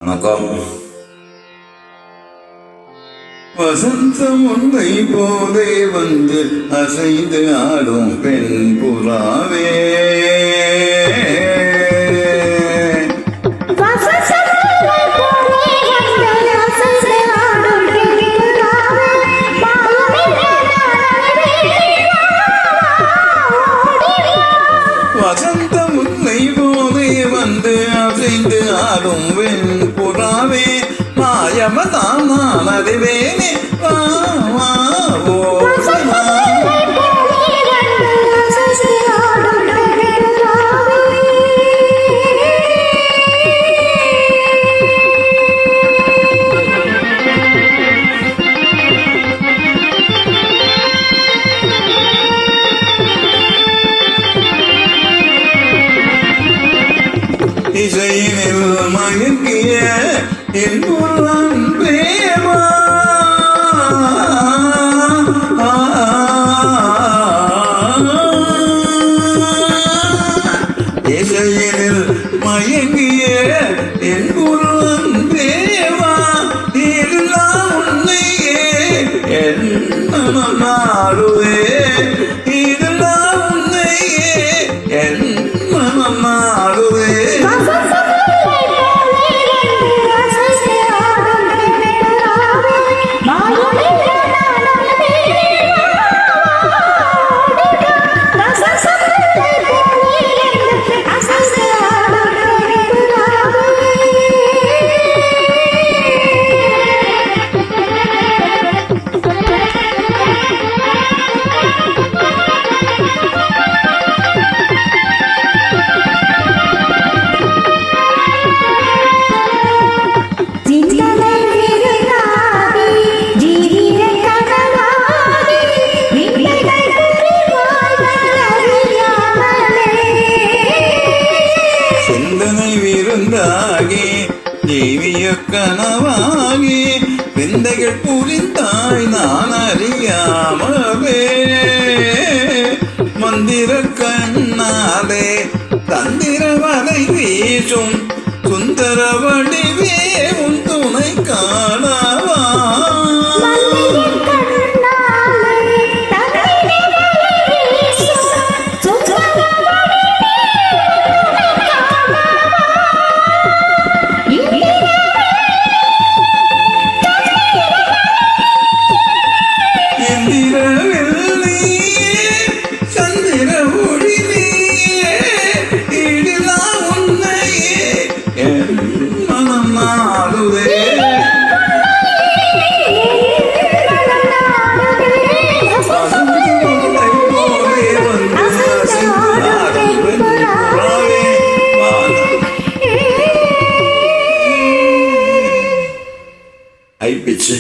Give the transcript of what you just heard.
வணக்கம். வசந்தம் உன்னை போதே வந்து அசைந்து ஆடும் பெண் புறாவே, வசந்தம் உன்னை போதே வந்து அசைந்து ஆடும் பெண் புறாவே, மாயமதான் நான் அறிவேனே, வா வா ஓடவா. இசையினில் மயங்கிய என் அன்பேவா, இசையினில் மயங்கிய என் அன்பேவா, எல்லாம் உன்னையே என் நாடுவே, இதெல்லாம் உன்னையே என் நாடுவே. விருந்தாகி ஜீவிய கனவாகி விந்தைகள் புரிந்தாய் நான் அறியாமலே, மந்திர கண்ணாலே தந்திர வலை வீசும் சுந்தர வடிவே உன் துணை காணவா. சந்திர ஒளிவே இதெல்லாம் உன்னையே என் மனம் நாடுவே. ஐ பிச்சு